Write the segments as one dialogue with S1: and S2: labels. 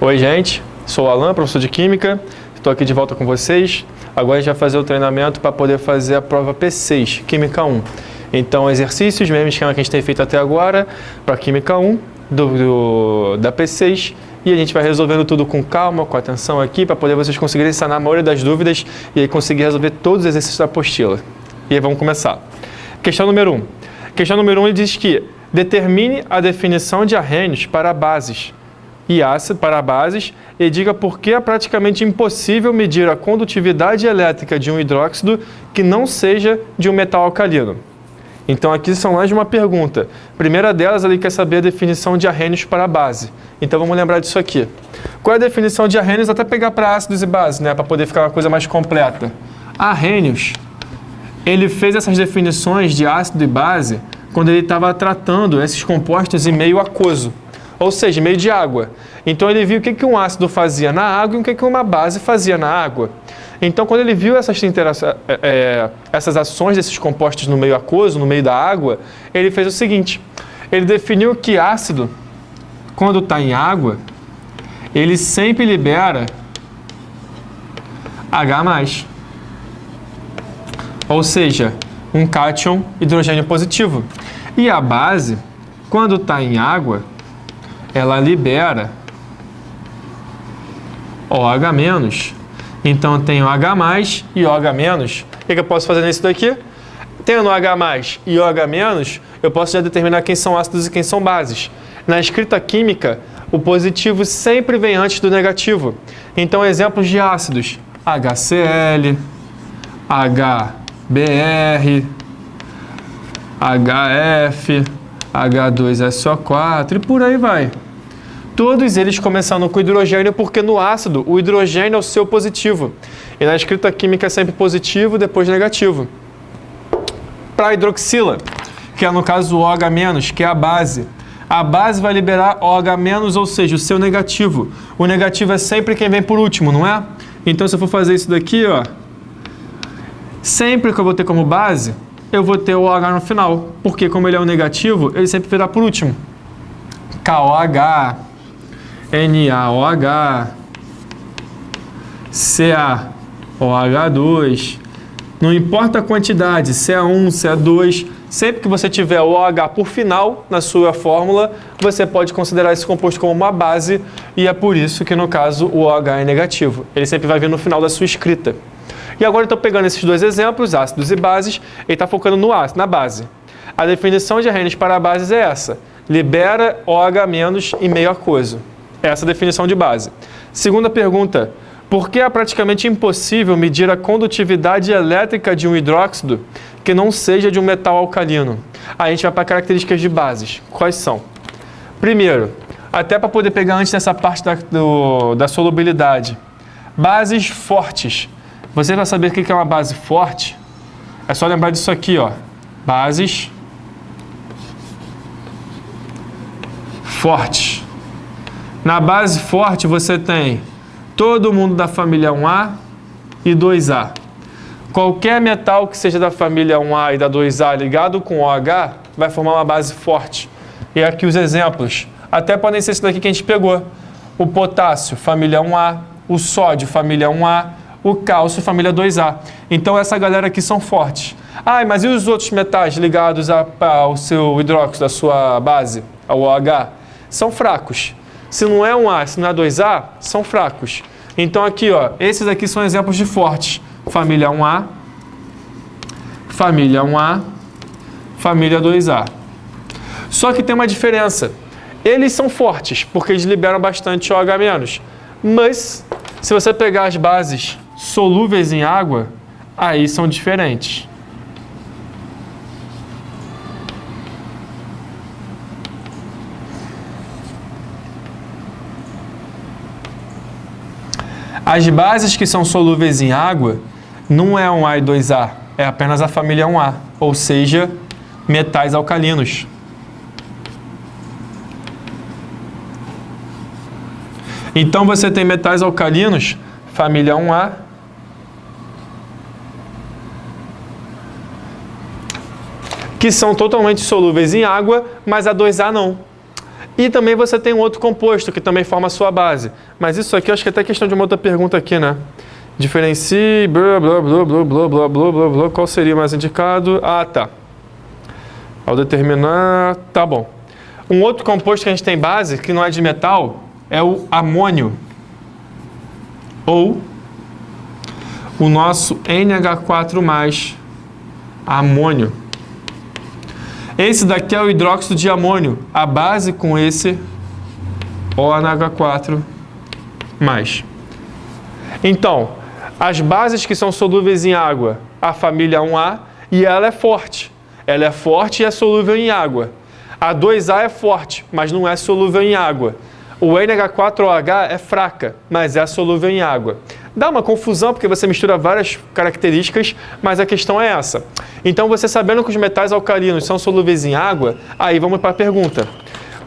S1: Oi, gente. Sou o Alan, professor de Química. Estou aqui de volta com vocês. Agora a gente vai fazer o treinamento para poder fazer a prova P6, Química 1. Então, exercícios, mesmo esquema que a gente tem feito até agora, para Química 1, da P6. E a gente vai resolvendo tudo com calma, com atenção aqui, para poder vocês conseguirem sanar a maioria das dúvidas e aí conseguir resolver todos os exercícios da apostila. E aí vamos começar. Questão número 1. Questão número 1 ele diz que determine a definição de arrênios para bases e ácido para bases e diga por que é praticamente impossível medir a condutividade elétrica de um hidróxido que não seja de um metal alcalino. Então aqui são mais de uma pergunta. A primeira delas, ele quer saber a definição de arrênios para base. Então vamos lembrar disso aqui. Qual é a definição de arrênios? Até pegar para ácidos e bases, né? Para poder ficar uma coisa mais completa. Arrênios, ele fez essas definições de ácido e base quando ele estava tratando esses compostos em meio aquoso. Ou seja, meio de água. Então ele viu o que um ácido fazia na água e o que uma base fazia na água. Então quando ele viu essas ações desses compostos no meio aquoso, no meio da água, ele fez o seguinte, ele definiu que ácido, quando está em água, ele sempre libera H+. Ou seja, um cátion hidrogênio positivo. E a base, quando está em água, ela libera OH-. Então, eu tenho H+, e OH-. O que eu posso fazer nisso daqui? Tendo H+, e OH-, eu posso já determinar quem são ácidos e quem são bases. Na escrita química, o positivo sempre vem antes do negativo. Então, exemplos de ácidos: HCl, HBr, HF, H2SO4 e por aí vai. Todos eles começando com hidrogênio porque no ácido o hidrogênio é o seu positivo. E na escrita química é sempre positivo, depois negativo. Para a hidroxila, que é no caso o OH-, que é a base vai liberar OH-, ou seja, o seu negativo. O negativo é sempre quem vem por último, não é? Então se eu for fazer isso daqui, ó, sempre que eu vou ter como base, eu vou ter o OH no final, porque como ele é o negativo, ele sempre virá por último. KOH, NaOH, CaOH2, não importa a quantidade, Ca1, Ca2, sempre que você tiver o OH por final na sua fórmula, você pode considerar esse composto como uma base e é por isso que no caso o OH é negativo. Ele sempre vai vir no final da sua escrita. E agora eu estou pegando esses dois exemplos, ácidos e bases, e está focando no ácido, na base. A definição de arrênios para bases é essa: libera OH- em meio aquoso. Essa é a definição de base. Segunda pergunta: por que é praticamente impossível medir a condutividade elétrica de um hidróxido que não seja de um metal alcalino? Aí a gente vai para características de bases. Quais são? Primeiro, até para poder pegar antes dessa parte da solubilidade, bases fortes. Você vai saber o que é uma base forte? É só lembrar disso aqui, ó. Bases fortes. Na base forte você tem todo mundo da família 1A e 2A. Qualquer metal que seja da família 1A e da 2A ligado com OH vai formar uma base forte. E aqui os exemplos. Até podem ser esse daqui que a gente pegou. O potássio, família 1A. O sódio, família 1A. O cálcio, família 2A. Então essa galera aqui são fortes. Ah, mas e os outros metais ligados ao seu hidróxido, à sua base, ao OH? São fracos. Se não é 1A, se não é 2A, são fracos. Então aqui, ó, esses aqui são exemplos de fortes. Família 1A, família 1A, família 2A. Só que tem uma diferença. Eles são fortes, porque eles liberam bastante OH-. Mas, se você pegar as bases solúveis em água, aí são diferentes. As bases que são solúveis em água não é 1A e 2A, é apenas a família 1A, ou seja, metais alcalinos. Então você tem metais alcalinos, família 1A, que são totalmente solúveis em água, mas a 2A não. E também você tem um outro composto que também forma a sua base. Mas isso aqui eu acho que é até questão de uma outra pergunta aqui, né? Diferencie, blá, blá, blá, blá, blá, blá, blá, blá, blá, qual seria mais indicado? Ah, tá. Ao determinar, tá bom. Um outro composto que a gente tem base, que não é de metal, é o amônio. Ou o nosso NH4+, amônio. Esse daqui é o hidróxido de amônio, a base com esse ONH4+. Então, as bases que são solúveis em água, a família 1A, e ela é forte. Ela é forte e é solúvel em água. A 2A é forte, mas não é solúvel em água. O NH4OH é fraca, mas é solúvel em água. Dá uma confusão porque você mistura várias características, mas a questão é essa. Então, você sabendo que os metais alcalinos são solúveis em água, aí vamos para a pergunta.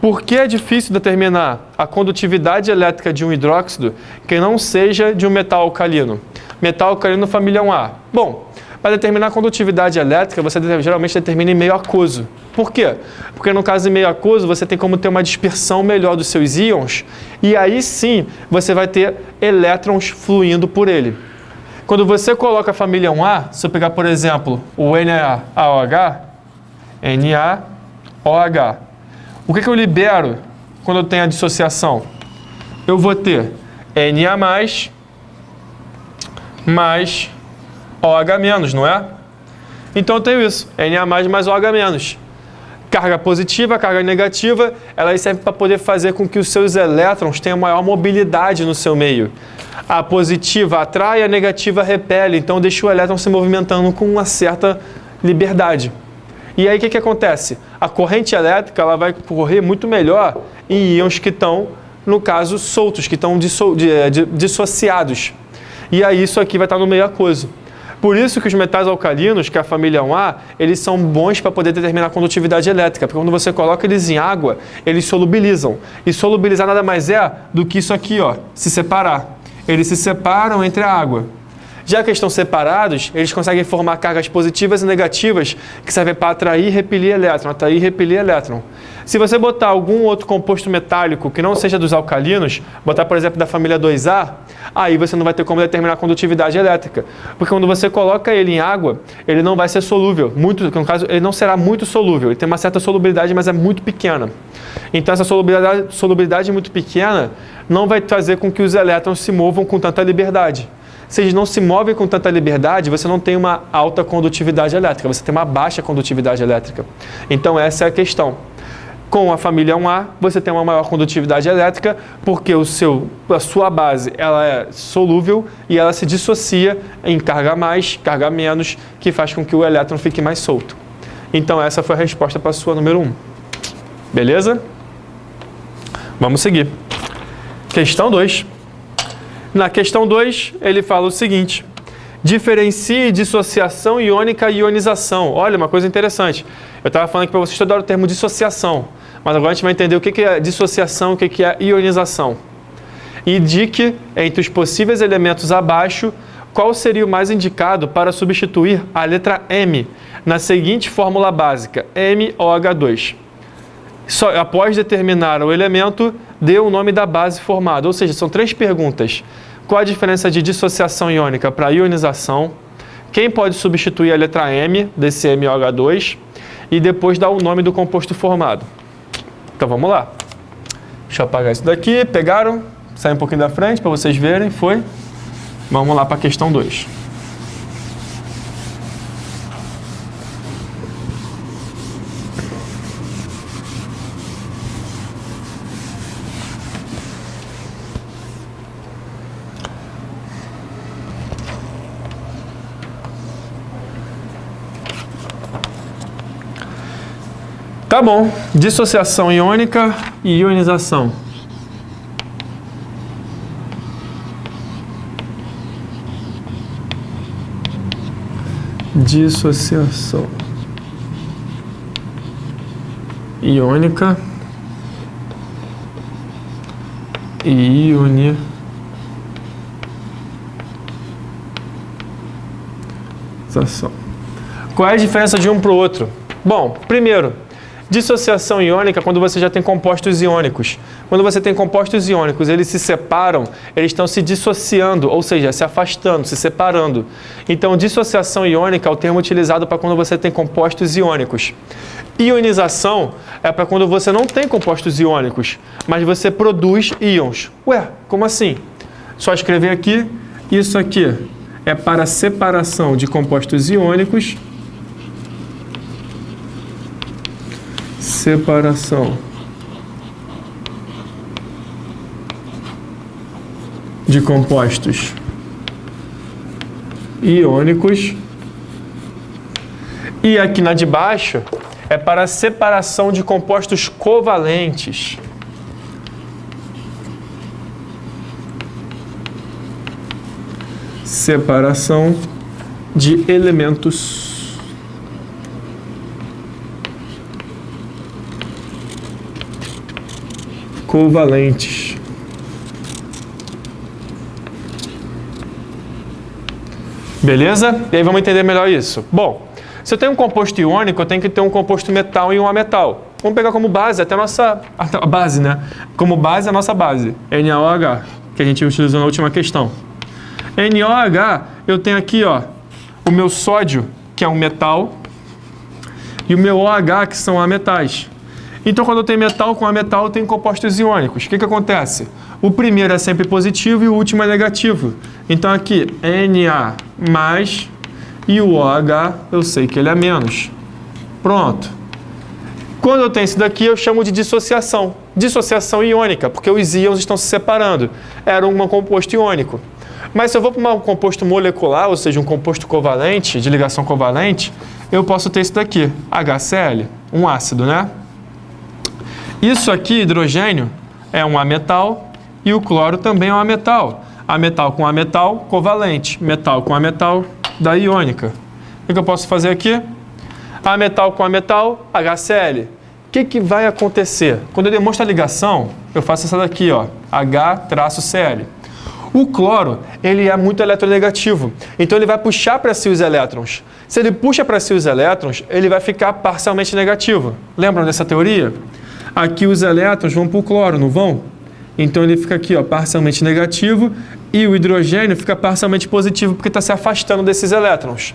S1: Por que é difícil determinar a condutividade elétrica de um hidróxido que não seja de um metal alcalino? Metal alcalino família 1A. Bom, para determinar a condutividade elétrica, você geralmente determina em meio aquoso. Por quê? Porque no caso em meio aquoso, você tem como ter uma dispersão melhor dos seus íons, e aí sim você vai ter elétrons fluindo por ele. Quando você coloca a família 1A, se eu pegar, por exemplo, o NaOH, o que eu libero quando eu tenho a dissociação? Eu vou ter Na mais OH-, não é? Então eu tenho isso, Na mais OH-. Carga positiva, carga negativa, elas servem para poder fazer com que os seus elétrons tenham maior mobilidade no seu meio. A positiva atrai, a negativa repele, então deixa o elétron se movimentando com uma certa liberdade. E aí o que acontece? A corrente elétrica ela vai correr muito melhor em íons que estão, no caso, soltos, que estão dissociados. E aí isso aqui vai estar no meio aquoso. Por isso que os metais alcalinos, que é a família 1A, eles são bons para poder determinar a condutividade elétrica, porque quando você coloca eles em água, eles solubilizam. E solubilizar nada mais é do que isso aqui, ó, se separar. Eles se separam entre a água. Já que estão separados, eles conseguem formar cargas positivas e negativas que servem para atrair e repelir elétron, Se você botar algum outro composto metálico que não seja dos alcalinos, botar, por exemplo, da família 2A, aí você não vai ter como determinar a condutividade elétrica. Porque quando você coloca ele em água, ele não vai ser solúvel. No caso, ele não será muito solúvel. Ele tem uma certa solubilidade, mas é muito pequena. Então, essa solubilidade muito pequena não vai fazer com que os elétrons se movam com tanta liberdade. Se eles não se movem com tanta liberdade, você não tem uma alta condutividade elétrica, você tem uma baixa condutividade elétrica. Então, essa é a questão. Com a família 1A, você tem uma maior condutividade elétrica, porque a sua base ela é solúvel e ela se dissocia em carga mais, carga menos, que faz com que o elétron fique mais solto. Então, essa foi a resposta para a sua número 1. Beleza? Vamos seguir. Questão 2. Na questão 2, ele fala o seguinte: diferencie dissociação iônica e ionização. Olha, uma coisa interessante. Eu estava falando aqui para vocês estudar o termo dissociação, mas agora a gente vai entender o que é dissociação e o que é ionização. Indique, entre os possíveis elementos abaixo, qual seria o mais indicado para substituir a letra M na seguinte fórmula básica, MOH2. Após determinar o elemento, dê o nome da base formada. Ou seja, são 3 perguntas. Qual a diferença de dissociação iônica para ionização? Quem pode substituir a letra M desse MOH2? E depois dar o nome do composto formado. Então vamos lá. Deixa eu apagar isso daqui. Pegaram? Sai um pouquinho da frente para vocês verem. Foi? Vamos lá para a questão 2. Tá bom, dissociação iônica e ionização. Dissociação iônica e ionização. Qual é a diferença de um para o outro? Bom, primeiro, Dissociação iônica, quando você já tem compostos iônicos. Quando você tem compostos iônicos, eles se separam, eles estão se dissociando, ou seja, se afastando, se separando. Então, dissociação iônica é o termo utilizado para quando você tem compostos iônicos. Ionização é para quando você não tem compostos iônicos, mas você produz íons. Ué, como assim? Só escrever aqui, isso aqui é para separação de compostos iônicos. Separação de compostos iônicos. E aqui na de baixo é para separação de compostos covalentes. Separação de elementos covalentes. Beleza? E aí vamos entender melhor isso. Bom, se eu tenho um composto iônico, eu tenho que ter um composto metal e um ametal. Vamos pegar como base até a nossa base, né? Como base a nossa base, NaOH, que a gente utilizou na última questão. NaOH, eu tenho aqui, ó, o meu sódio, que é um metal, e o meu OH, que são ametais. Então, quando eu tenho metal com ametal, eu tenho compostos iônicos. O que acontece? O primeiro é sempre positivo e o último é negativo. Então, aqui, Na mais e o OH, eu sei que ele é menos. Pronto. Quando eu tenho isso daqui, eu chamo de dissociação. Dissociação iônica, porque os íons estão se separando. Era um composto iônico. Mas se eu vou para um composto molecular, ou seja, um composto covalente, de ligação covalente, eu posso ter isso daqui, HCl, um ácido, né? Isso aqui, hidrogênio, é um ametal e o cloro também é um ametal. Ametal com ametal, covalente. Metal com ametal, da iônica. O que eu posso fazer aqui? Ametal com ametal, HCl. O que vai acontecer? Quando eu demonstro a ligação, eu faço essa daqui, ó, H-Cl. O cloro, ele é muito eletronegativo, então ele vai puxar para si os elétrons. Se ele puxa para si os elétrons, ele vai ficar parcialmente negativo. Lembram dessa teoria? Aqui os elétrons vão para o cloro, não vão? Então ele fica aqui, ó, parcialmente negativo, e o hidrogênio fica parcialmente positivo, porque está se afastando desses elétrons.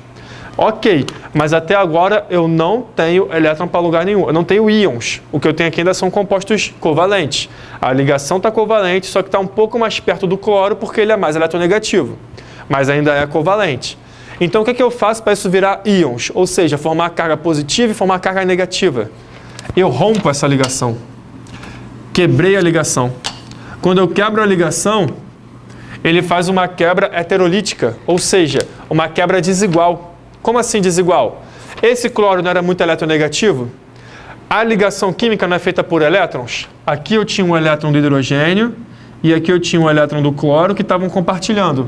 S1: Ok, mas até agora eu não tenho elétron para lugar nenhum, eu não tenho íons. O que eu tenho aqui ainda são compostos covalentes. A ligação está covalente, só que está um pouco mais perto do cloro, porque ele é mais eletronegativo, mas ainda é covalente. Então o que eu faço para isso virar íons? Ou seja, formar carga positiva e formar carga negativa. Eu rompo essa ligação. Quebrei a ligação. Quando eu quebro a ligação, ele faz uma quebra heterolítica, ou seja, uma quebra desigual. Como assim desigual? Esse cloro não era muito eletronegativo? A ligação química não é feita por elétrons? Aqui eu tinha um elétron do hidrogênio e aqui eu tinha um elétron do cloro que estavam compartilhando.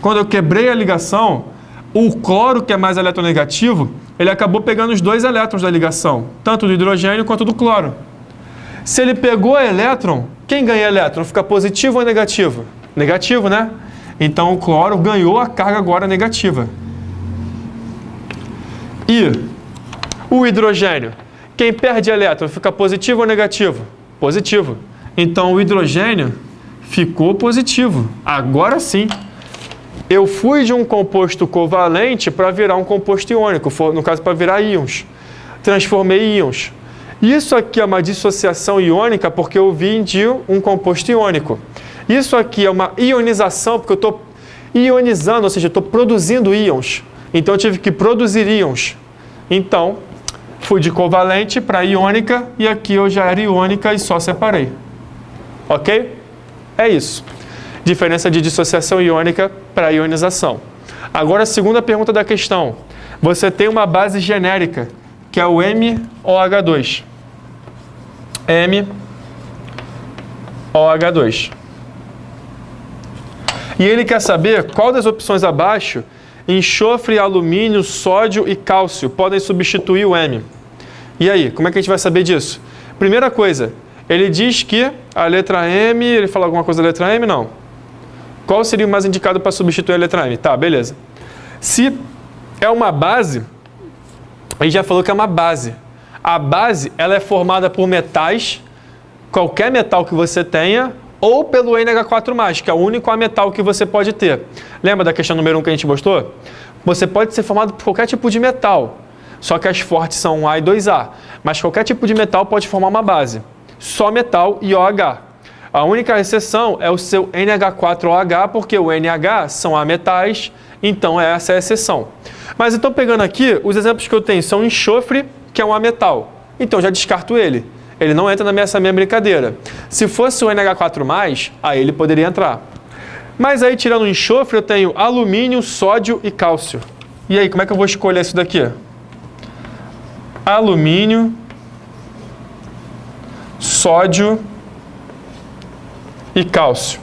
S1: Quando eu quebrei a ligação, o cloro, que é mais eletronegativo, ele acabou pegando os dois elétrons da ligação, tanto do hidrogênio quanto do cloro. Se ele pegou elétron, quem ganha elétron? Fica positivo ou negativo? Negativo, né? Então o cloro ganhou a carga agora negativa. E o hidrogênio? Quem perde elétron fica positivo ou negativo? Positivo. Então o hidrogênio ficou positivo. Agora sim. Eu fui de um composto covalente para virar um composto iônico, no caso para virar íons. Transformei íons. Isso aqui é uma dissociação iônica porque eu vim de um composto iônico. Isso aqui é uma ionização porque eu estou ionizando, ou seja, eu estou produzindo íons. Então eu tive que produzir íons. Então, fui de covalente para iônica e aqui eu já era iônica e só separei. Ok? É isso. Diferença de dissociação iônica para ionização. Agora, a segunda pergunta da questão. Você tem uma base genérica, que é o MOH2. MOH2. E ele quer saber qual das opções abaixo, enxofre, alumínio, sódio e cálcio, podem substituir o M. E aí, como é que a gente vai saber disso? Primeira coisa, ele diz que a letra M, ele fala alguma coisa da letra M? Não. Qual seria o mais indicado para substituir a letra M? Tá, beleza. Se é uma base, a gente já falou que é uma base. A base, ela é formada por metais, qualquer metal que você tenha, ou pelo NH4+, que é o único ametal que você pode ter. Lembra da questão número 1 que a gente mostrou? Você pode ser formado por qualquer tipo de metal, só que as fortes são A e 2A. Mas qualquer tipo de metal pode formar uma base. Só metal e OH. A única exceção é o seu NH4OH, porque o NH são ametais, então essa é a exceção. Mas então pegando aqui, os exemplos que eu tenho são enxofre, que é um ametal. Então já descarto ele. Ele não entra nessa minha brincadeira. Se fosse o NH4+, aí ele poderia entrar. Mas aí, tirando o enxofre, eu tenho alumínio, sódio e cálcio. E aí, como é que eu vou escolher isso daqui? Alumínio, sódio e cálcio.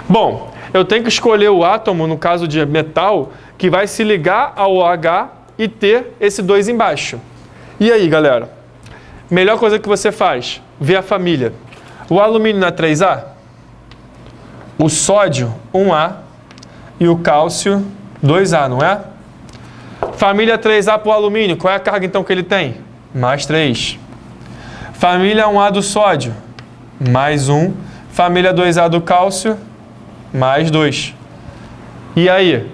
S1: Bom, eu tenho que escolher o átomo, no caso de metal, que vai se ligar ao OH e ter esse 2 embaixo. E aí, galera? Melhor coisa que você faz, ver a família. O alumínio não é 3A? O sódio, 1A. E o cálcio, 2A, não é? Família 3A para o alumínio, qual é a carga então que ele tem? Mais 3. Família 1A do sódio, mais 1. Família 2A do cálcio, mais 2. E aí?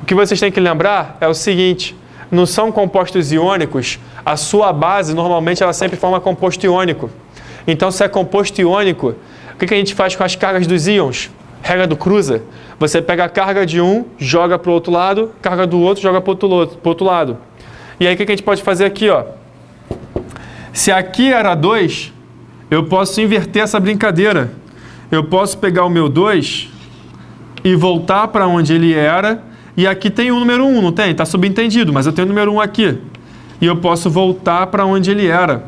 S1: O que vocês têm que lembrar é o seguinte, não são compostos iônicos, a sua base normalmente ela sempre forma composto iônico. Então se é composto iônico, o que a gente faz com as cargas dos íons? Regra do cruza. Você pega a carga de um, joga para o outro lado, carga do outro, joga para o outro lado. E aí o que a gente pode fazer aqui? Ó? Se aqui era 2, eu posso inverter essa brincadeira. Eu posso pegar o meu 2 e voltar para onde ele era. E aqui tem o número 1, não tem? Está subentendido, mas eu tenho o número 1 aqui. E eu posso voltar para onde ele era.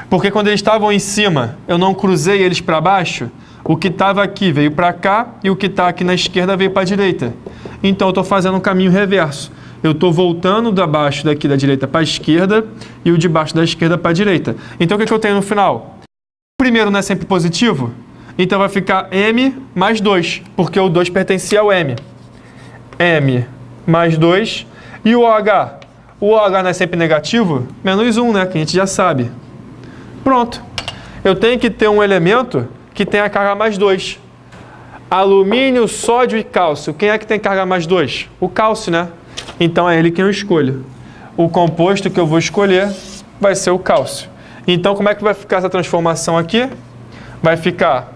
S1: Porque quando eles estavam em cima, eu não cruzei eles para baixo. O que estava aqui veio para cá e o que está aqui na esquerda veio para a direita. Então eu estou fazendo um caminho reverso. Eu estou voltando da baixo daqui da direita para a esquerda e o de baixo da esquerda para a direita. Então o que eu tenho no final? O primeiro não é sempre positivo? Então vai ficar M mais 2, porque o 2 pertencia ao M. M mais 2. E o OH? O OH não é sempre negativo? Menos 1, né? Que a gente já sabe. Pronto. Eu tenho que ter um elemento que tem a carga mais 2. Alumínio, sódio e cálcio. Quem é que tem carga mais 2? O cálcio, né? Então é ele quem eu escolho. O composto que eu vou escolher vai ser o cálcio. Então como é que vai ficar essa transformação aqui? Vai ficar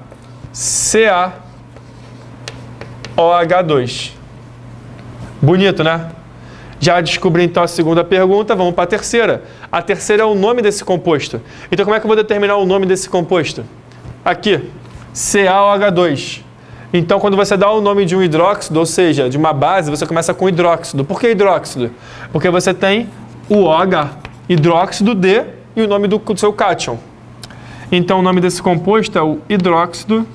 S1: CaOH2. Bonito, né? Já descobri então a segunda pergunta, vamos para a terceira. A terceira é o nome desse composto. Então como é que eu vou determinar o nome desse composto? Aqui, CaOH2. Então quando você dá o nome de um hidróxido, ou seja, de uma base, você começa com hidróxido. Por que hidróxido? Porque você tem o OH, hidróxido de e o nome do seu cátion. Então o nome desse composto é o hidróxido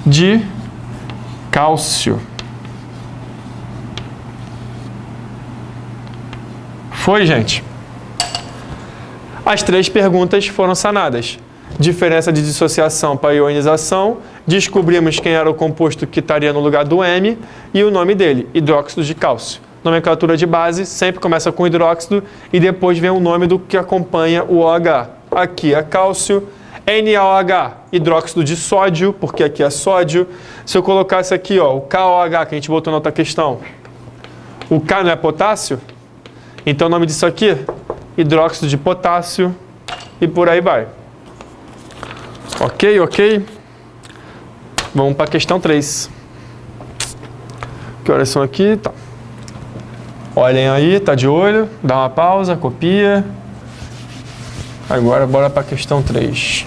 S1: de cálcio. Foi, gente? As 3 perguntas foram sanadas. Diferença de dissociação para ionização, descobrimos quem era o composto que estaria no lugar do M e o nome dele, hidróxido de cálcio. Nomenclatura de base sempre começa com hidróxido e depois vem o nome do que acompanha o OH. Aqui é cálcio, NaOH, hidróxido de sódio, porque aqui é sódio. Se eu colocasse aqui, ó, o KOH, que a gente botou na outra questão, o K não é potássio? Então o nome disso aqui, hidróxido de potássio, e por aí vai. Ok, ok? Vamos para a questão 3. Que horas são aqui? Tá. Olhem aí, tá de olho, dá uma pausa, copia. Agora bora para a questão 3.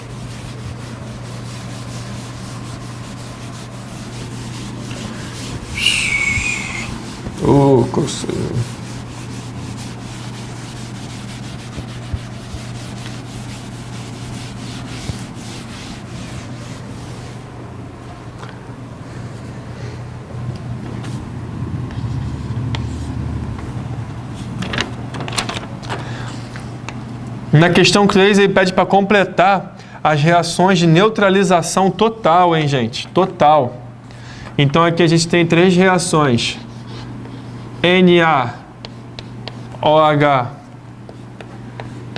S1: Coceiro. Na questão 3, ele pede para completar as reações de neutralização total, hein, gente? Total. Então, aqui a gente tem 3 reações. OH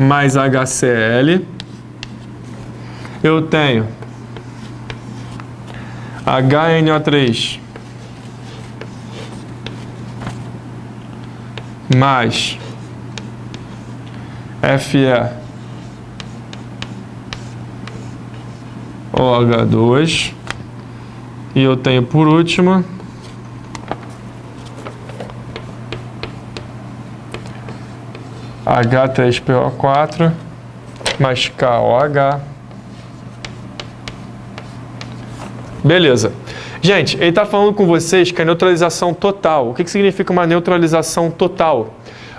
S1: mais HCl. Eu tenho HNO3 mais FeOH2. E eu tenho, por último, H3PO4 mais KOH. Beleza. Gente, ele está falando com vocês que a neutralização total. O que significa uma neutralização total?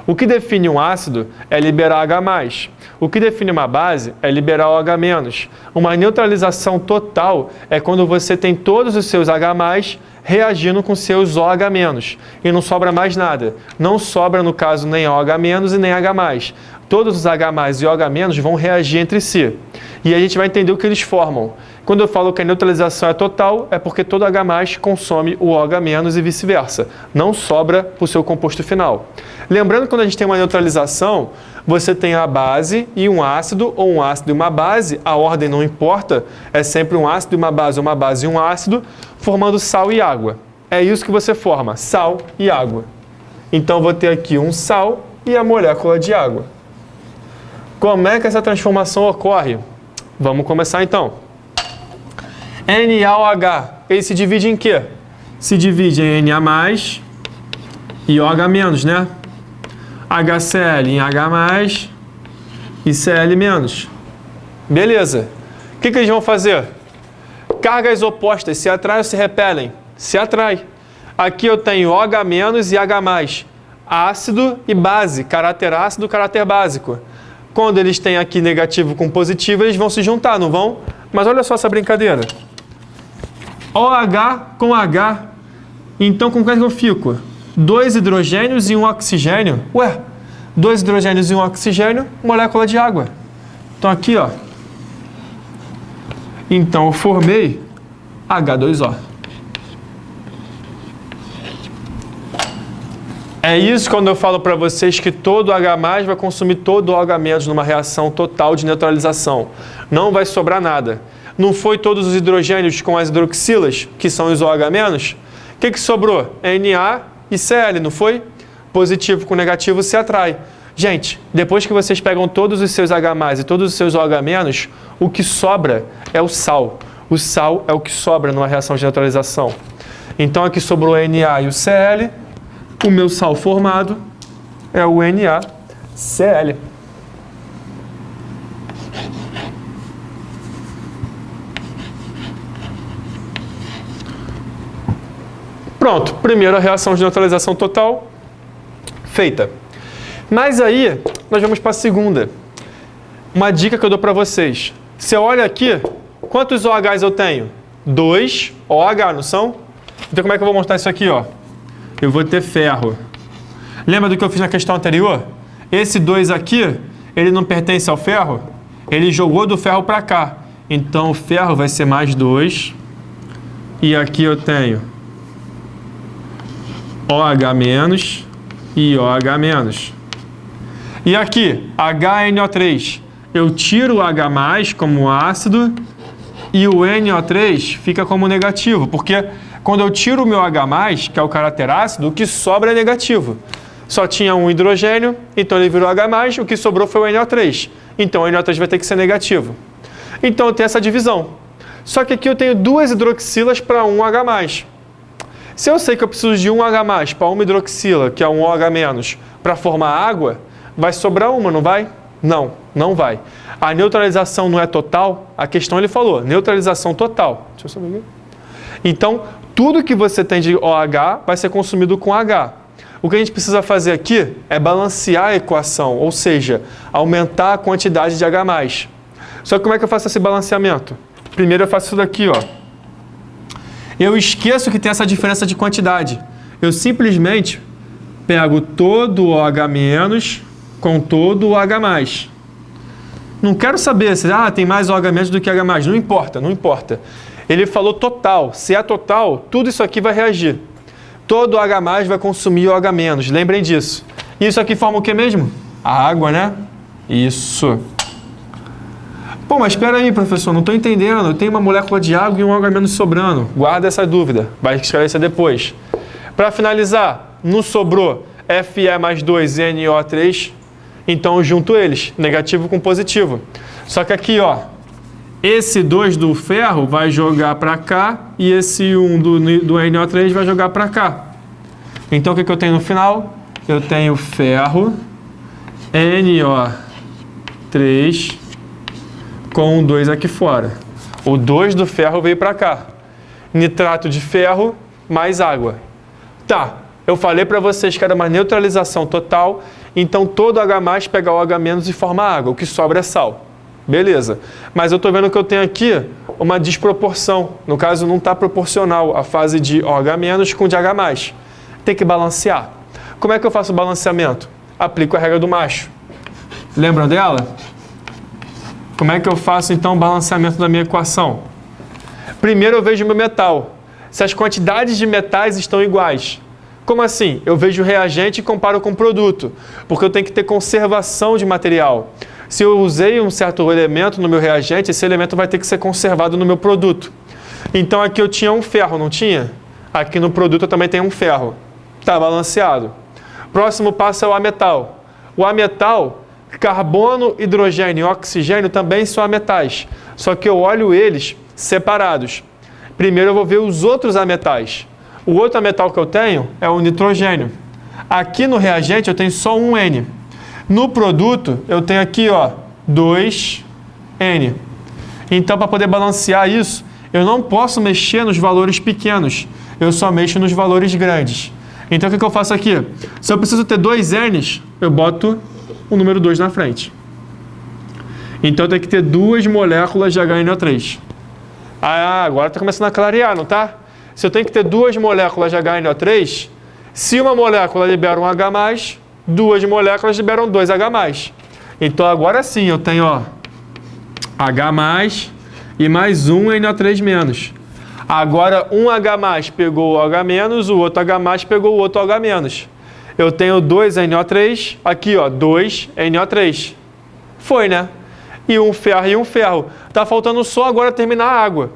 S1: O que define um ácido é liberar H+. O que define uma base é liberar OH-. Uma neutralização total é quando você tem todos os seus H+, reagindo com seus OH- e não sobra mais nada. Não sobra, no caso, nem OH- e nem H+. Todos os H+ e OH- vão reagir entre si. E a gente vai entender o que eles formam. Quando eu falo que a neutralização é total, é porque todo H+ consome o OH- e vice-versa. Não sobra para o seu composto final. Lembrando que quando a gente tem uma neutralização, você tem a base e um ácido, ou um ácido e uma base, a ordem não importa, é sempre um ácido e uma base e um ácido, formando sal e água. É isso que você forma, sal e água. Então, vou ter aqui um sal e a molécula de água. Como é que essa transformação ocorre? Vamos começar então. NaOH, ele se divide em quê? Se divide em Na+, e OH-, né? HCl em H+, e Cl-. Beleza. O que eles vão fazer? Cargas opostas, se atraem ou se repelem? Se atraem. Aqui eu tenho OH- e H+, ácido e base, caráter ácido, caráter básico. Quando eles têm aqui negativo com positivo, eles vão se juntar, não vão? Mas olha só essa brincadeira. OH com H. Então, com o que eu fico? 2 hidrogênios e um oxigênio. Ué, 2 hidrogênios e um oxigênio, molécula de água. Então, aqui, ó. Então, eu formei H2O. É isso quando eu falo para vocês que todo H+ vai consumir todo o OH- numa reação total de neutralização. Não vai sobrar nada. Não foi todos os hidrogênios com as hidroxilas, que são os OH-? O que sobrou? Na e Cl, não foi? Positivo com negativo se atrai. Gente, depois que vocês pegam todos os seus H+ e todos os seus OH-, o que sobra é o sal. O sal é o que sobra numa reação de neutralização. Então, aqui sobrou o Na e o Cl. O meu sal formado é o NaCl. Pronto, primeira reação de neutralização total feita. Mas aí, nós vamos para a segunda. Uma dica que eu dou para vocês. Você olha aqui, quantos OHs eu tenho? 2 OH, não são? Então, como é que eu vou mostrar isso aqui, ó? Eu vou ter ferro. Lembra do que eu fiz na questão anterior? Esse 2 aqui, ele não pertence ao ferro? Ele jogou do ferro para cá. Então, o ferro vai ser mais 2. E aqui eu tenho OH- e OH-. E aqui, HNO3. Eu tiro o H+ como ácido e o NO3 fica como negativo, porque quando eu tiro o meu H+, que é o caráter ácido, o que sobra é negativo. Só tinha um hidrogênio, então ele virou H+, o que sobrou foi o NO3. Então o NO3 vai ter que ser negativo. Então eu tenho essa divisão. Só que aqui eu tenho 2 hidroxilas para um H+. Se eu sei que eu preciso de um H+ para uma hidroxila, que é um OH-, para formar água, vai sobrar uma, não vai? Não, não vai. A neutralização não é total? A questão ele falou, neutralização total. Deixa eu saber aqui. Então, tudo que você tem de OH vai ser consumido com H. O que a gente precisa fazer aqui é balancear a equação, ou seja, aumentar a quantidade de H+. Só que como é que eu faço esse balanceamento? Primeiro eu faço isso daqui, ó. Eu esqueço que tem essa diferença de quantidade. Eu simplesmente pego todo o OH- com todo o H+. Não quero saber se tem mais OH- do que H+. Não importa, não importa. Ele falou total. Se é total, tudo isso aqui vai reagir. Todo OH+ vai consumir OH-. Lembrem disso. Isso aqui forma o que mesmo? A água, né? Isso. Pô, mas espera aí, professor, não estou entendendo. Eu tenho uma molécula de água e um H- sobrando. Guarda essa dúvida, vai esclarecer depois. Para finalizar, não sobrou Fe mais 2 e NO3, então eu junto eles, negativo com positivo. Só que aqui, ó, esse 2 do ferro vai jogar para cá e esse 1 do NO3 vai jogar para cá. Então o que eu tenho no final? Eu tenho ferro, NO3 com o 2 aqui fora. O 2 do ferro veio para cá. Nitrato de ferro mais água. Tá, eu falei para vocês que era uma neutralização total, então todo H+ pega o H- e forma água, o que sobra é sal. Beleza, mas eu estou vendo que eu tenho aqui uma desproporção, no caso não está proporcional a fase de OH- com de H+. Tem que balancear. Como é que eu faço o balanceamento? Aplico a regra do macho. Lembram dela? Como é que eu faço então o balanceamento da minha equação? Primeiro eu vejo meu metal. Se as quantidades de metais estão iguais. Como assim? Eu vejo o reagente e comparo com o produto, porque eu tenho que ter conservação de material. Se eu usei um certo elemento no meu reagente, esse elemento vai ter que ser conservado no meu produto. Então aqui eu tinha um ferro, não tinha? Aqui no produto eu também tenho um ferro. Está balanceado. Próximo passo é o ametal. O ametal, carbono, hidrogênio e oxigênio também são ametais, só que eu olho eles separados. Primeiro eu vou ver os outros ametais. O outro ametal que eu tenho é o nitrogênio. Aqui no reagente eu tenho só um N. No produto eu tenho aqui, ó, 2N. Então, para poder balancear isso, eu não posso mexer nos valores pequenos. Eu só mexo nos valores grandes. Então, o que eu faço aqui? Se eu preciso ter 2 N's, eu boto o número 2 na frente. Então, eu tenho que ter 2 moléculas de HNO3. Ah, agora está começando a clarear, não tá? Se eu tenho que ter 2 moléculas de HNO3, se uma molécula libera um H+, 2 moléculas liberam 2 H+. Então, agora sim, eu tenho, ó, H+, e mais um NO3-. Agora, um H+ pegou o H-, o outro H+ pegou o outro H-. Eu tenho 2 NO3, aqui, ó, 2 NO3. Foi, né? E um ferro e um ferro. Tá faltando só agora terminar a água.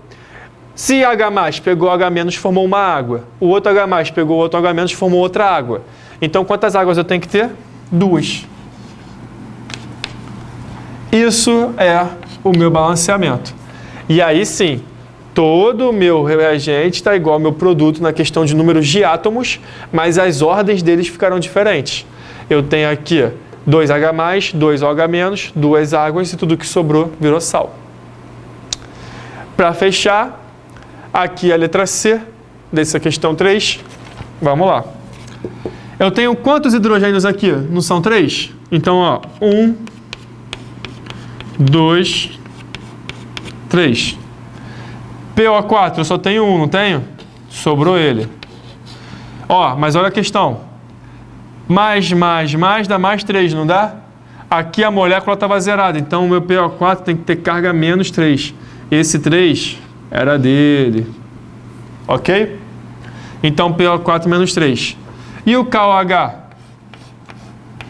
S1: Se H+ pegou H-, formou uma água. O outro H+ pegou o outro H-, formou outra água. Então, quantas águas eu tenho que ter? 2. Isso é o meu balanceamento. E aí sim, todo o meu reagente está igual ao meu produto na questão de números de átomos, mas as ordens deles ficaram diferentes. Eu tenho aqui 2 H+, 2 OH-, 2 águas e tudo que sobrou virou sal. Para fechar, aqui a letra C dessa questão 3. Vamos lá. Eu tenho quantos hidrogênios aqui? Não são 3? Então, ó, 1, 2, 3. PO4, eu só tenho 1, não tenho? Sobrou ele. Ó, mas olha a questão. Mais dá mais 3, não dá? Aqui a molécula estava zerada, então o meu PO4 tem que ter carga menos 3. Esse 3 era dele. Ok? Então, PO4 menos 3. E o KOH?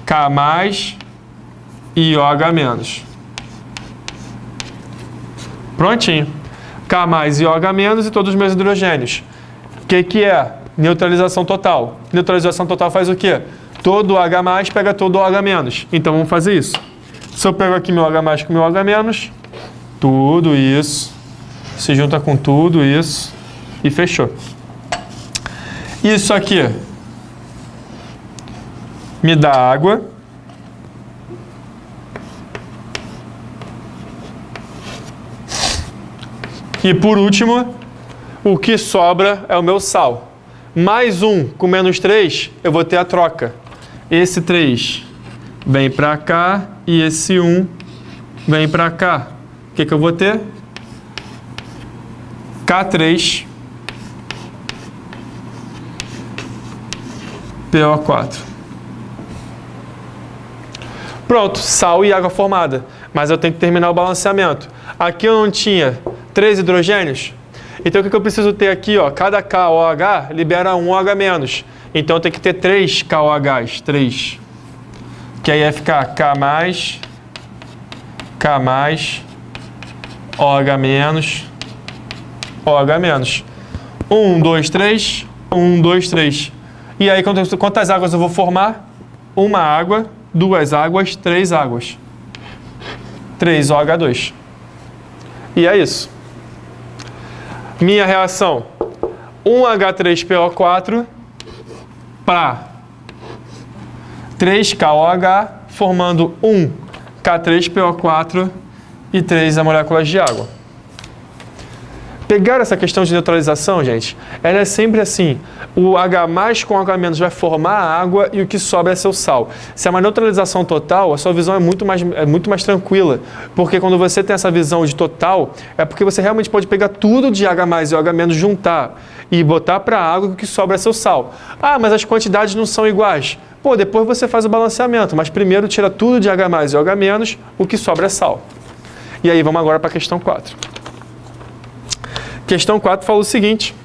S1: K mais e OH menos. Prontinho. K mais e OH menos e todos os meus hidrogênios. O que é? Neutralização total. Neutralização total faz o quê? Todo o H+ pega todo o OH-. Então, vamos fazer isso. Se eu pego aqui meu H+ com meu OH-, tudo isso se junta com tudo isso e fechou. Isso aqui me dá água. E por último, o que sobra é o meu sal. Mais 1 com menos 3, eu vou ter a troca. Esse 3 vem para cá e esse 1 vem para cá. O que eu vou ter? K3 PO4. Pronto, sal e água formada. Mas eu tenho que terminar o balanceamento. Aqui eu não tinha 3 hidrogênios. Então, o que eu preciso ter aqui? Ó, cada KOH libera um OH-. Então, eu tenho que ter 3 KOHs. 3. que aí ia ficar K mais, OH menos, OH menos. 1, 2, 3, 1, 2, 3. E aí, quantas águas eu vou formar? Uma água, duas águas, três águas. 3 OH2. E é isso. Minha reação. 1H3PO4 para 3KOH, formando 1K3PO4 e 3 moléculas de água. Pegar essa questão de neutralização, gente, ela é sempre assim. O H+ com H- vai formar a água e o que sobra é seu sal. Se é uma neutralização total, a sua visão é muito mais tranquila. Porque quando você tem essa visão de total, é porque você realmente pode pegar tudo de H+ e OH-, juntar e botar para a água e o que sobra é seu sal. Ah, mas as quantidades não são iguais. Pô, depois você faz o balanceamento, mas primeiro tira tudo de H+ e OH-, o que sobra é sal. E aí vamos agora para a questão 4. Questão 4 fala o seguinte: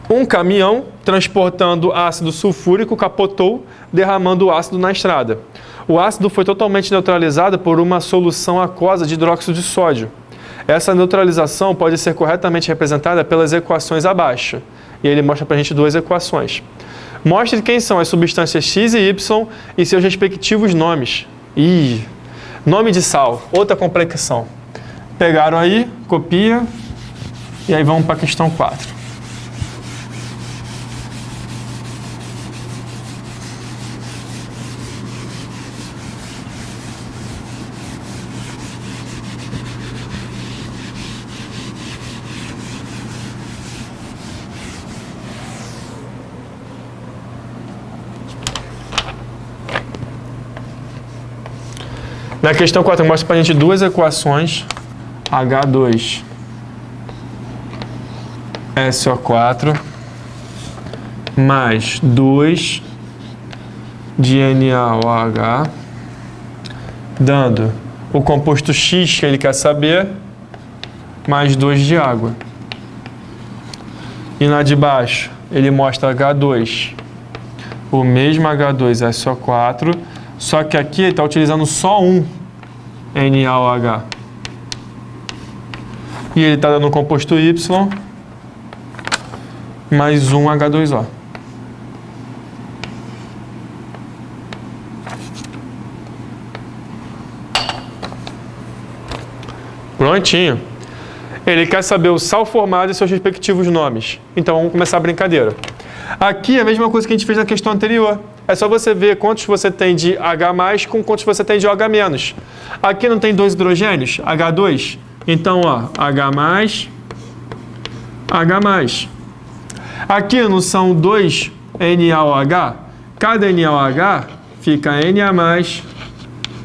S1: um caminhão transportando ácido sulfúrico capotou, derramando o ácido na estrada. O ácido foi totalmente neutralizado por uma solução aquosa de hidróxido de sódio. Essa neutralização pode ser corretamente representada pelas equações abaixo. E ele mostra para a gente duas equações. Mostre quem são as substâncias X e Y e seus respectivos nomes. Nome de sal, outra complicação. Pegaram aí, copia. E aí vamos para a questão 4. Na questão 4, mostra para a gente duas equações, H2 SO4 mais 2 de NaOH, dando o composto X que ele quer saber, mais 2 de água. E na de baixo, ele mostra H2, o mesmo H2SO4, só que aqui ele está utilizando só um NaOH. E ele está dando o composto Y, mais um H2O. Prontinho. Ele quer saber o sal formado e seus respectivos nomes. Então vamos começar a brincadeira. Aqui é a mesma coisa que a gente fez na questão anterior. É só você ver quantos você tem de H+ com quantos você tem de OH-. Aqui não tem dois hidrogênios, H2. Então, ó, H+, H+. Aqui não são dois NaOH? Cada NaOH fica Na+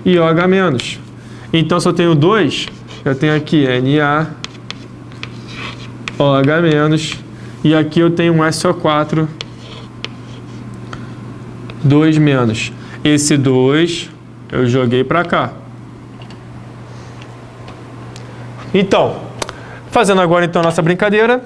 S1: e OH-. Então, se eu tenho dois, eu tenho aqui Na, OH-, e aqui eu tenho um SO4, 2-. Esse 2 eu joguei para cá. Então, fazendo agora então a nossa brincadeira,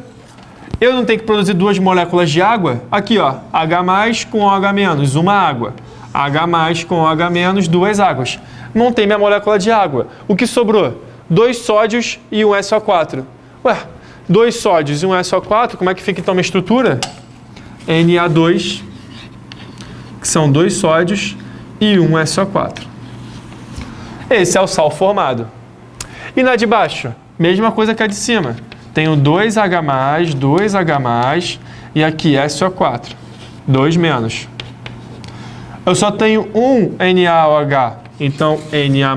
S1: eu não tenho que produzir duas moléculas de água? Aqui, ó, H+ com OH-, uma água. H+ com OH-, duas águas. Montei minha molécula de água. O que sobrou? 2 sódios e um SO4. Ué, 2 sódios e um SO4, como é que fica então minha estrutura? Na2, que são 2 sódios e um SO4. Esse é o sal formado. E na de baixo? Mesma coisa que a de cima. Tenho 2H+, 2H+, e aqui SO4, 2-. Eu só tenho um NaOH, então Na+,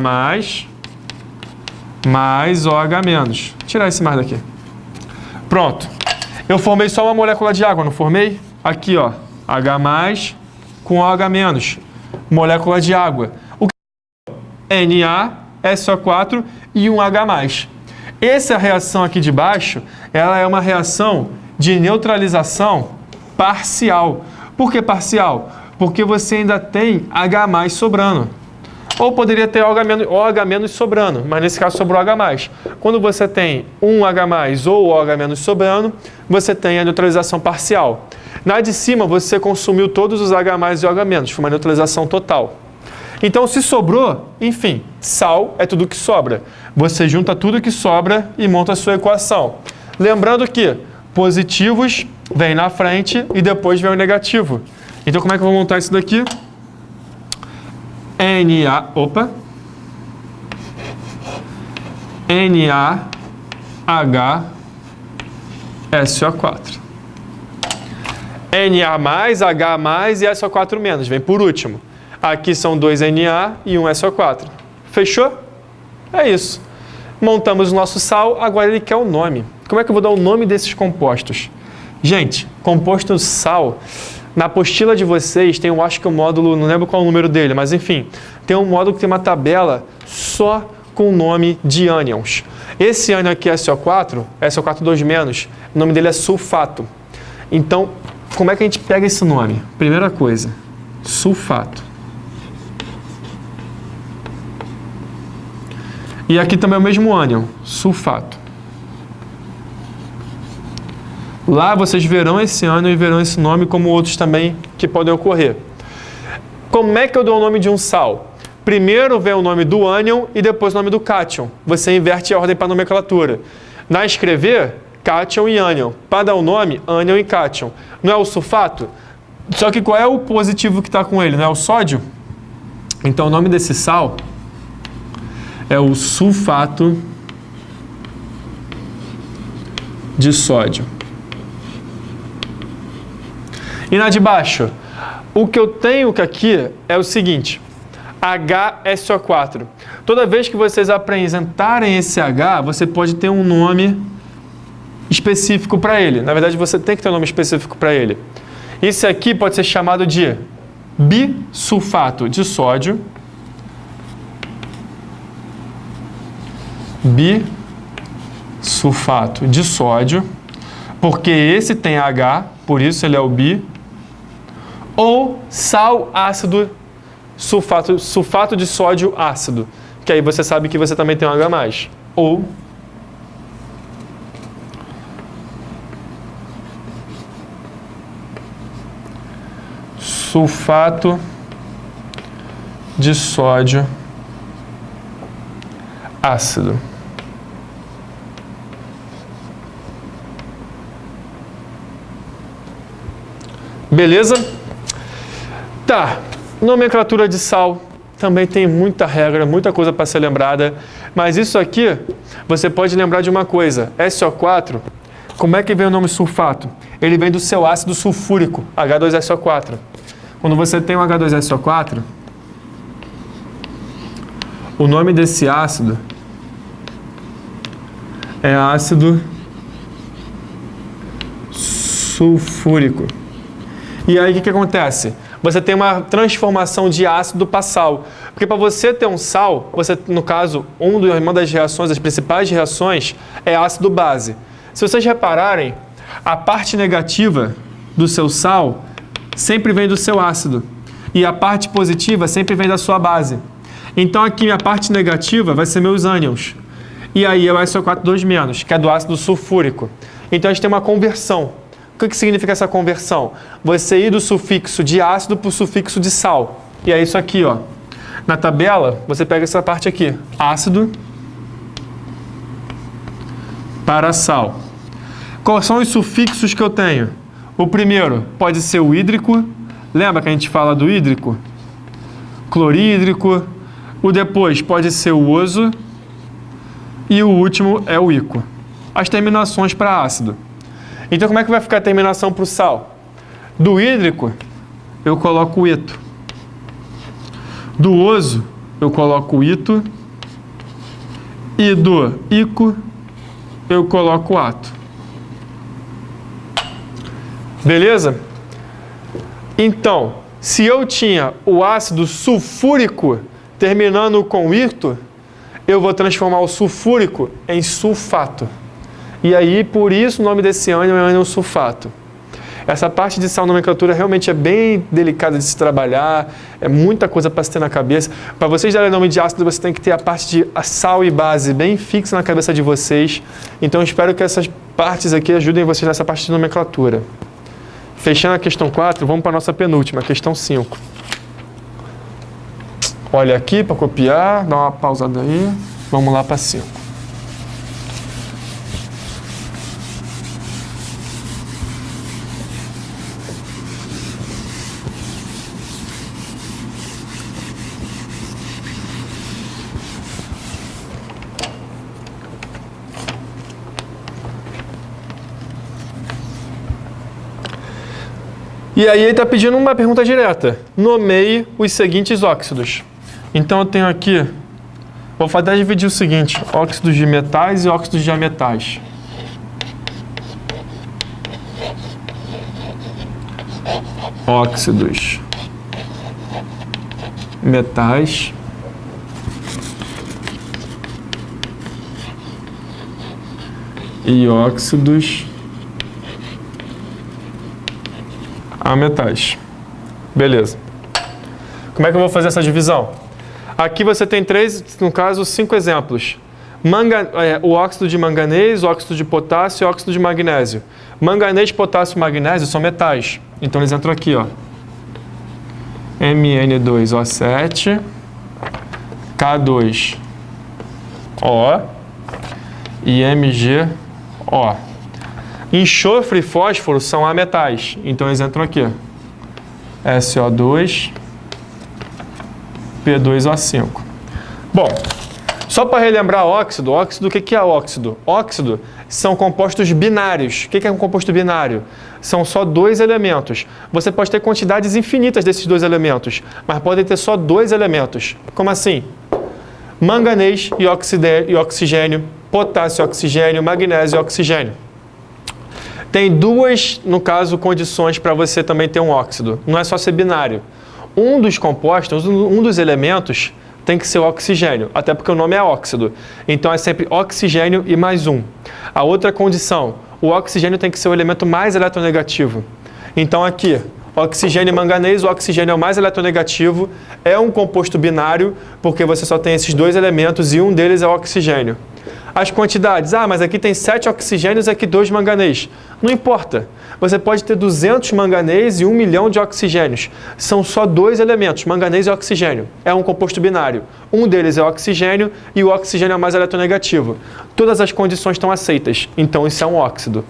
S1: mais OH-. Vou tirar esse mais daqui. Pronto. Eu formei só uma molécula de água, não formei? Aqui, ó, H+ com OH-, molécula de água. O que Na, SO4 e um H+. Essa reação aqui de baixo, ela é uma reação de neutralização parcial. Por que parcial? Porque você ainda tem H+ sobrando. Ou poderia ter OH- sobrando, mas nesse caso sobrou H+. Quando você tem um H+ ou OH- sobrando, você tem a neutralização parcial. Na de cima, você consumiu todos os H+ e OH-, foi uma neutralização total. Então, se sobrou, enfim, sal é tudo que sobra. Você junta tudo que sobra e monta a sua equação. Lembrando que positivos vem na frente e depois vem o negativo. Então, como é que eu vou montar isso daqui? NaHSO4. Na mais, H mais e SO4 menos, vem por último. Aqui são 2 Na e 1 SO4. Fechou? É isso. Montamos o nosso sal, agora ele quer o nome. Como é que eu vou dar o nome desses compostos? Gente, composto sal, na apostila de vocês tem, eu acho que o módulo, não lembro qual é o número dele, mas enfim, tem um módulo que tem uma tabela só com o nome de ânions. Esse ânion aqui é SO4, SO4 2-, o nome dele é sulfato. Então, como é que a gente pega esse nome? Primeira coisa, sulfato. E aqui também é o mesmo ânion, sulfato. Lá vocês verão esse ânion e verão esse nome, como outros também que podem ocorrer. Como é que eu dou o nome de um sal? Primeiro vem o nome do ânion e depois o nome do cátion. Você inverte a ordem para a nomenclatura. Na escrever, cátion e ânion. Para dar o nome, ânion e cátion. Não é o sulfato? Só que qual é o positivo que está com ele? Não é o sódio? Então o nome desse sal é o sulfato de sódio. E na de baixo, o que eu tenho aqui é o seguinte, HSO4. Toda vez que vocês apresentarem esse H, você pode ter um nome específico para ele. Na verdade, você tem que ter um nome específico para ele. Esse aqui pode ser chamado de bisulfato de sódio. Bisulfato de sódio, porque esse tem H, por isso ele é o bi. Ou sal ácido sulfato de sódio ácido, que aí você sabe que você também tem um H+. Ou sulfato de sódio ácido. Beleza? Tá, nomenclatura de sal também tem muita regra, muita coisa para ser lembrada, mas isso aqui você pode lembrar de uma coisa, SO4, como é que vem o nome sulfato? Ele vem do seu ácido sulfúrico, H2SO4. Quando você tem um H2SO4, o nome desse ácido é ácido sulfúrico. E aí o que acontece? Você tem uma transformação de ácido para sal. Porque para você ter um sal, você, no caso, uma das reações, as principais reações, é ácido base. Se vocês repararem, a parte negativa do seu sal sempre vem do seu ácido. E a parte positiva sempre vem da sua base. Então aqui a parte negativa vai ser meus ânions. E aí é o SO4 2-, que é do ácido sulfúrico. Então a gente tem uma conversão. O que significa essa conversão? Você ir do sufixo de ácido para o sufixo de sal. E é isso aqui, ó. Na tabela, você pega essa parte aqui. Ácido para sal. Quais são os sufixos que eu tenho? O primeiro pode ser o hídrico. Lembra que a gente fala do hídrico? Clorídrico. O depois pode ser o oso. E o último é o ico. As terminações para ácido. Então, como é que vai ficar a terminação para o sal? Do hídrico, eu coloco o ito. Do oso, eu coloco o ito. E do ico, eu coloco o ato. Beleza? Então, se eu tinha o ácido sulfúrico terminando com ito, eu vou transformar o sulfúrico em sulfato. E aí, por isso, o nome desse ânion é ânion sulfato. Essa parte de sal nomenclatura realmente é bem delicada de se trabalhar, é muita coisa para se ter na cabeça. Para vocês darem nome de ácido, você tem que ter a parte de sal e base bem fixa na cabeça de vocês. Então, eu espero que essas partes aqui ajudem vocês nessa parte de nomenclatura. Fechando a questão 4, vamos para a nossa penúltima, a questão 5. Olha aqui para copiar, dá uma pausada aí. Vamos lá para 5. E aí ele está pedindo uma pergunta direta. Nomeie os seguintes óxidos. Então eu tenho aqui, vou até dividir o seguinte, óxidos de metais e óxidos de ametais. Óxidos, metais e óxidos ametais. Beleza. Como é que eu vou fazer essa divisão? Aqui você tem no caso, 5 exemplos. O óxido de manganês, o óxido de potássio e o óxido de magnésio. Manganês, potássio e magnésio são metais. Então eles entram aqui, ó. Mn2O7, K2O e MgO. Enxofre e fósforo são ametais, então eles entram aqui. SO2, P2O5. Bom, só para relembrar óxido, o que é óxido? Óxido são compostos binários. O que é um composto binário? São só 2 elementos. Você pode ter quantidades infinitas desses 2 elementos, mas podem ter só 2 elementos. Como assim? Manganês e oxigênio, potássio e oxigênio, magnésio e oxigênio. Tem 2, no caso, condições para você também ter um óxido. Não é só ser binário. Um dos compostos, um dos elementos, tem que ser o oxigênio, até porque o nome é óxido. Então é sempre oxigênio e mais um. A outra condição, o oxigênio tem que ser o elemento mais eletronegativo. Então aqui, oxigênio e manganês, o oxigênio é o mais eletronegativo, é um composto binário, porque você só tem esses 2 elementos e um deles é o oxigênio. As quantidades, mas aqui tem 7 oxigênios e aqui 2 manganês. Não importa. Você pode ter 200 manganês e 1 milhão de oxigênios. São só 2 elementos, manganês e oxigênio. É um composto binário. Um deles é o oxigênio e o oxigênio é o mais eletronegativo. Todas as condições estão aceitas, então isso é um óxido.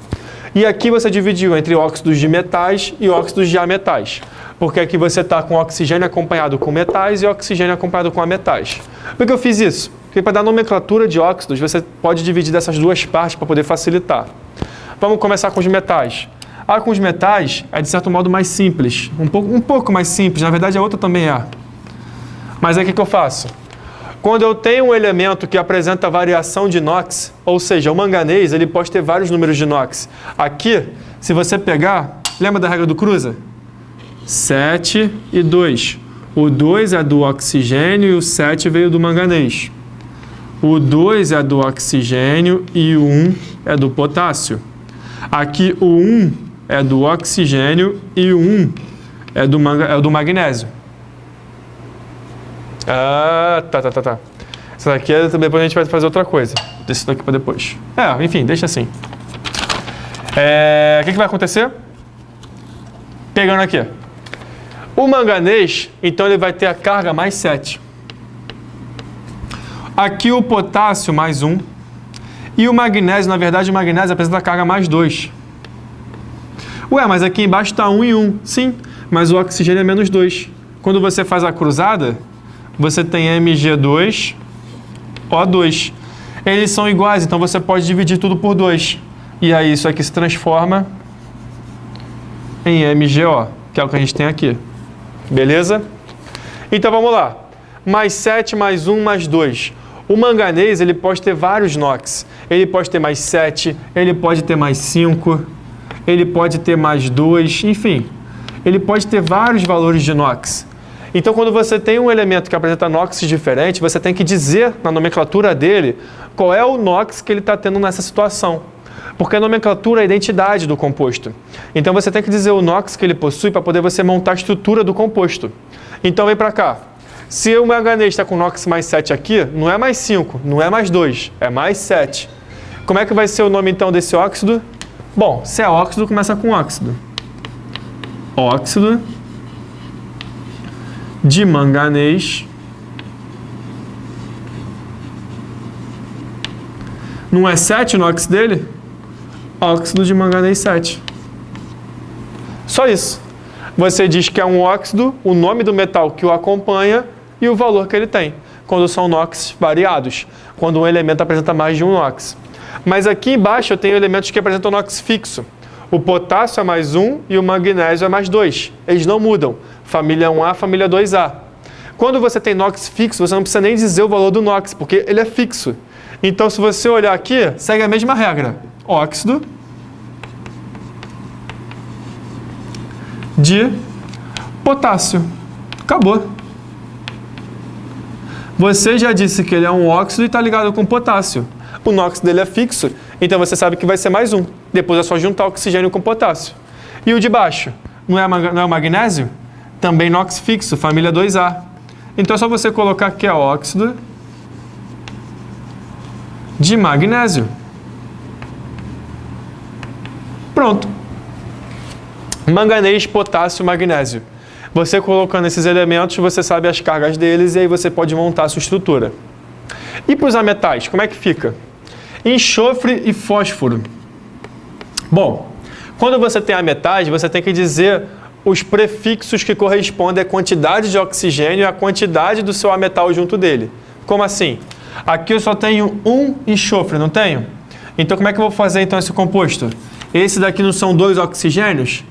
S1: E aqui você dividiu entre óxidos de metais e óxidos de ametais. Porque aqui você está com oxigênio acompanhado com metais e oxigênio acompanhado com ametais. Por que eu fiz isso? Porque para dar nomenclatura de óxidos, você pode dividir dessas 2 partes para poder facilitar. Vamos começar com os metais. Com os metais é de certo modo mais simples. Um pouco mais simples, na verdade a outra também é. Mas aí o que eu faço? Quando eu tenho um elemento que apresenta variação de NOx, ou seja, o manganês, ele pode ter vários números de NOx. Aqui, se você pegar, lembra da regra do Cruza? 7 e 2. O 2 é do oxigênio e o 7 veio do manganês. O 2 é do oxigênio e o 1 é do potássio. Aqui o 1 é do oxigênio e o 1 é do magnésio. Tá. Isso daqui depois a gente vai fazer outra coisa. Deixa isso daqui para depois. Enfim, deixa assim. O que vai acontecer? Pegando aqui. O manganês, então ele vai ter a carga mais 7. Aqui o potássio mais 1. E o magnésio, na verdade, o magnésio apresenta a carga mais 2. Mas aqui embaixo está 1 e 1. Sim, mas o oxigênio é menos 2. Quando você faz a cruzada, você tem Mg2, O2. Eles são iguais, então você pode dividir tudo por 2. E aí isso aqui se transforma em MgO, que é o que a gente tem aqui. Beleza? Então vamos lá. Mais 7, mais 1, mais 2. O manganês, ele pode ter vários NOx. Ele pode ter mais 7, ele pode ter mais 5, ele pode ter mais 2, enfim. Ele pode ter vários valores de NOx. Então, quando você tem um elemento que apresenta NOx diferente, você tem que dizer na nomenclatura dele qual é o NOx que ele está tendo nessa situação. Porque a nomenclatura é a identidade do composto. Então, você tem que dizer o NOx que ele possui para poder você montar a estrutura do composto. Então, vem para cá. Se o manganês está com NOx mais 7 aqui, não é mais 5, não é mais 2, é mais 7. Como é que vai ser o nome, então, desse óxido? Bom, se é óxido, começa com óxido. Óxido de manganês Não é 7 o NOx dele? Óxido de manganês 7. Só isso. Você diz que é um óxido, o nome do metal que o acompanha e o valor que ele tem, quando são NOx variados, quando um elemento apresenta mais de um NOx. Mas aqui embaixo eu tenho elementos que apresentam NOx fixo. O potássio é mais 1 e o magnésio é mais 2. Eles não mudam. Família 1A, família 2A. Quando você tem NOx fixo, você não precisa nem dizer o valor do NOx, porque ele é fixo. Então, se você olhar aqui, segue a mesma regra. Óxido de potássio. Acabou. Você já disse que ele é um óxido e está ligado com potássio. O NOx dele é fixo, então você sabe que vai ser mais 1. Depois é só juntar oxigênio com potássio. E o de baixo? Não é o magnésio? Também NOx fixo, família 2A. Então é só você colocar que é óxido de magnésio. Pronto. Manganês, potássio, magnésio. Você colocando esses elementos, você sabe as cargas deles e aí você pode montar a sua estrutura. E para os ametais, como é que fica? Enxofre e fósforo. Bom, quando você tem ametais, você tem que dizer os prefixos que correspondem à quantidade de oxigênio e à quantidade do seu ametal junto dele. Como assim? Aqui eu só tenho um enxofre, não tenho? Então como é que eu vou fazer então esse composto? Esse daqui não são 2 oxigênios?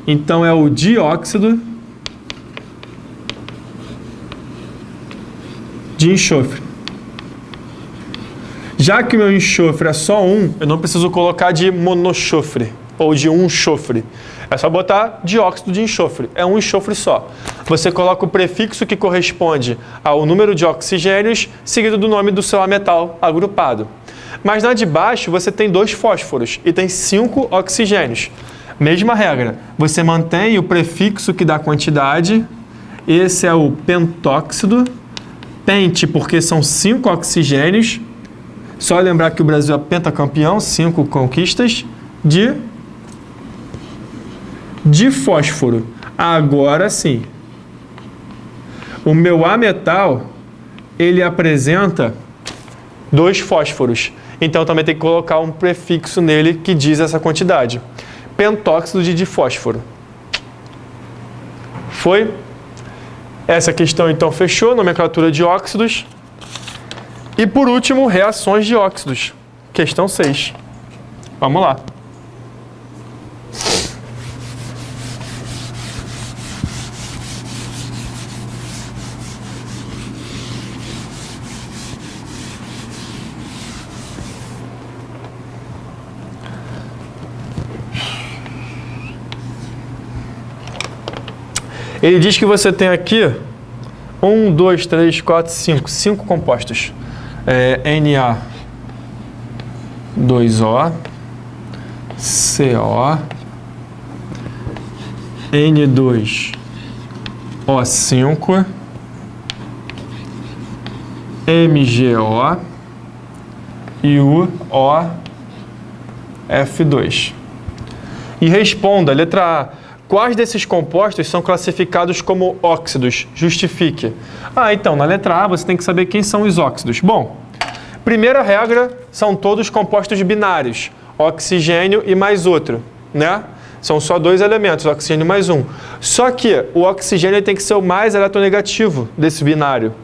S1: Então é o dióxido de enxofre. Já que o meu enxofre é só 1, eu não preciso colocar de monoxofre ou de um enxofre. É só botar dióxido de enxofre. É um enxofre só. Você coloca o prefixo que corresponde ao número de oxigênios, seguido do nome do seu ametal agrupado. Mas na de baixo você tem 2 fósforos e tem 5 oxigênios. Mesma regra. Você mantém o prefixo que dá quantidade. Esse é o pentóxido. Pente, porque são 5 oxigênios. Só lembrar que o Brasil é pentacampeão, 5 conquistas de fósforo. Agora sim. O meu ametal, ele apresenta 2 fósforos. Então também tem que colocar um prefixo nele que diz essa quantidade. Pentóxido de difósforo. Foi? Essa questão então fechou, nomenclatura de óxidos. E por último, reações de óxidos. Questão 6. Vamos lá. Ele diz que você tem aqui 1, 2, 3, 4, 5 compostos. Na2O, CO, N2O5, MgO e o OF2. E responda, letra A. Quais desses compostos são classificados como óxidos? Justifique. Então, na letra A você tem que saber quem são os óxidos. Bom, primeira regra, são todos compostos binários. Oxigênio e mais outro, né? São só 2 elementos, oxigênio mais 1. Só que o oxigênio tem que ser o mais eletronegativo desse binário.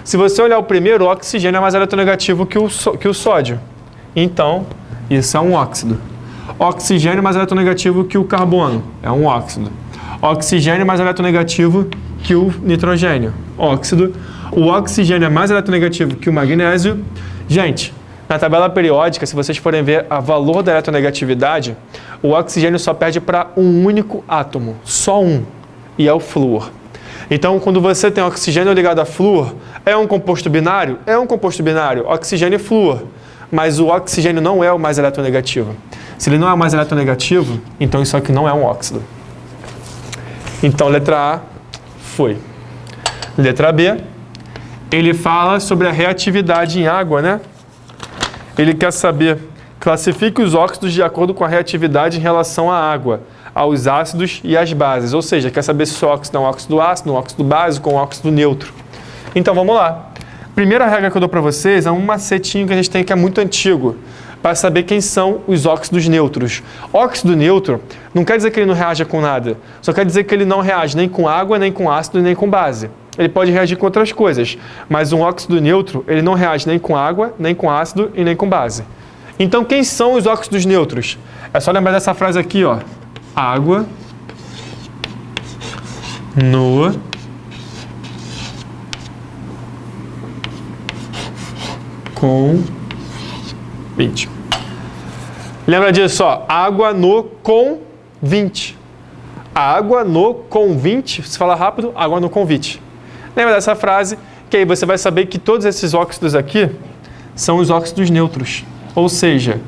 S1: Se você olhar o primeiro, o oxigênio é mais eletronegativo que o sódio. Então, isso é um óxido. Oxigênio mais eletronegativo que o carbono, é um óxido. Oxigênio mais eletronegativo que o nitrogênio, óxido. O oxigênio é mais eletronegativo que o magnésio. Gente, na tabela periódica, se vocês forem ver o valor da eletronegatividade, o oxigênio só perde para um único átomo, só um, e é o flúor. Então, quando você tem oxigênio ligado a flúor, é um composto binário? É um composto binário, oxigênio e flúor. Mas o oxigênio não é o mais eletronegativo. Se ele não é o mais eletronegativo, então isso aqui não é um óxido. Então, letra A foi. Letra B, ele fala sobre a reatividade em água, né? Ele quer saber, classifique os óxidos de acordo com a reatividade em relação à água, aos ácidos e às bases. Ou seja, quer saber se o óxido é um óxido ácido, um óxido básico ou um óxido neutro. Então, vamos lá. Primeira regra que eu dou para vocês é um macetinho que a gente tem que é muito antigo. para saber quem são os óxidos neutros. Óxido neutro não quer dizer que ele não reage com nada, só quer dizer que ele não reage nem com água, nem com ácido, nem com base. Ele pode reagir com outras coisas, mas um óxido neutro, ele não reage nem com água, nem com ácido e nem com base. Então, quem são os óxidos neutros? É só lembrar dessa frase aqui, ó. Água no convite. Lembra disso, ó. Água no convite. Água no convite. Se fala rápido, água no convite. Lembra dessa frase? Que aí você vai saber que todos esses óxidos aqui são os óxidos neutros. Ou seja,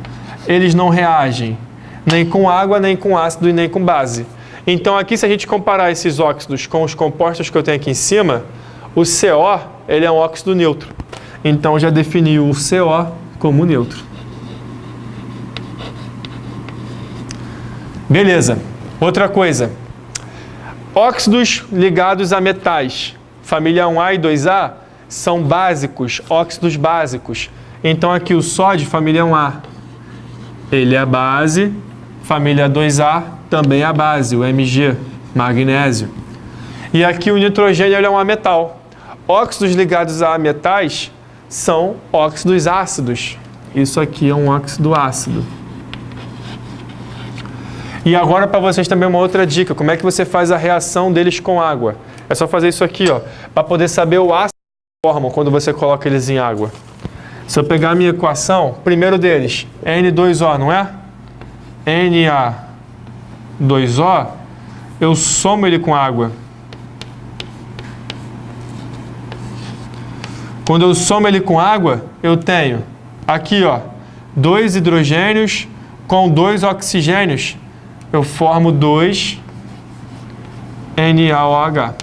S1: eles não reagem nem com água, nem com ácido e nem com base. Então aqui, se a gente comparar esses óxidos com os compostos que eu tenho aqui em cima, o CO, ele é um óxido neutro. Então já defini o CO como neutro. Beleza. Outra coisa. Óxidos ligados a metais. Família 1A e 2A são básicos, óxidos básicos. Então aqui o sódio, família 1A, ele é a base. Família 2A também é a base, o Mg, magnésio. E aqui o nitrogênio, ele é um ametal. Óxidos ligados a metais são óxidos ácidos. Isso aqui é um óxido ácido. E agora para vocês também uma outra dica, como é que você faz a reação deles com água? É só fazer isso aqui, ó, para poder saber o ácido que formam quando você coloca eles em água. Se eu pegar a minha equação, primeiro deles, N2O, não é? Na2O, eu somo ele com água. Quando eu somo ele com água, eu tenho aqui, ó, 2 hidrogênios com 2 oxigênios. Eu formo 2 NaOH.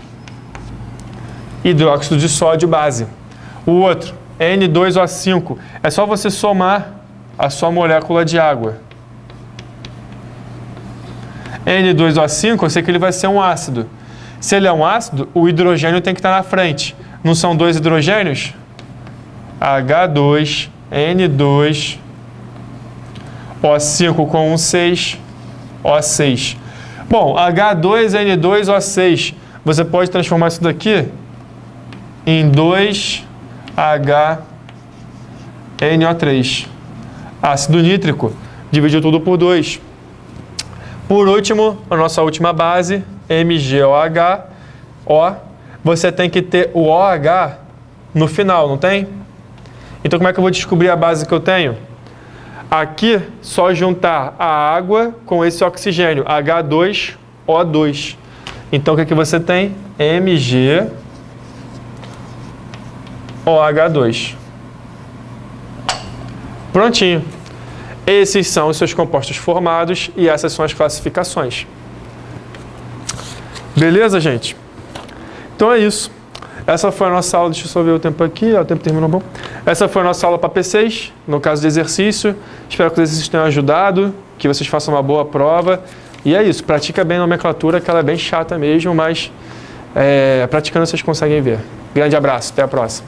S1: Hidróxido de sódio base. O outro, N2O5. É só você somar a sua molécula de água. N2O5, eu sei que ele vai ser um ácido. Se ele é um ácido, o hidrogênio tem que estar na frente. Não são 2 hidrogênios? H2, N2, O5 com 6, O6. Bom, H2N2O6, você pode transformar isso daqui em 2HNO3. Ácido nítrico, dividiu tudo por 2. Por último, a nossa última base, MgOH, O. Você tem que ter o OH no final, não tem? Então, como é que eu vou descobrir a base que eu tenho? Aqui, só juntar a água com esse oxigênio, H2O2. Então, o que você tem? MgOH2. Prontinho. Esses são os seus compostos formados e essas são as classificações. Beleza, gente? Então é isso. Essa foi a nossa aula. Deixa eu só ver o tempo aqui. O tempo terminou bom. Essa foi a nossa aula para P6, no caso de exercício. Espero que os exercícios tenham ajudado, que vocês façam uma boa prova. E é isso. Pratica bem a nomenclatura, que ela é bem chata mesmo, mas praticando vocês conseguem ver. Grande abraço. Até a próxima.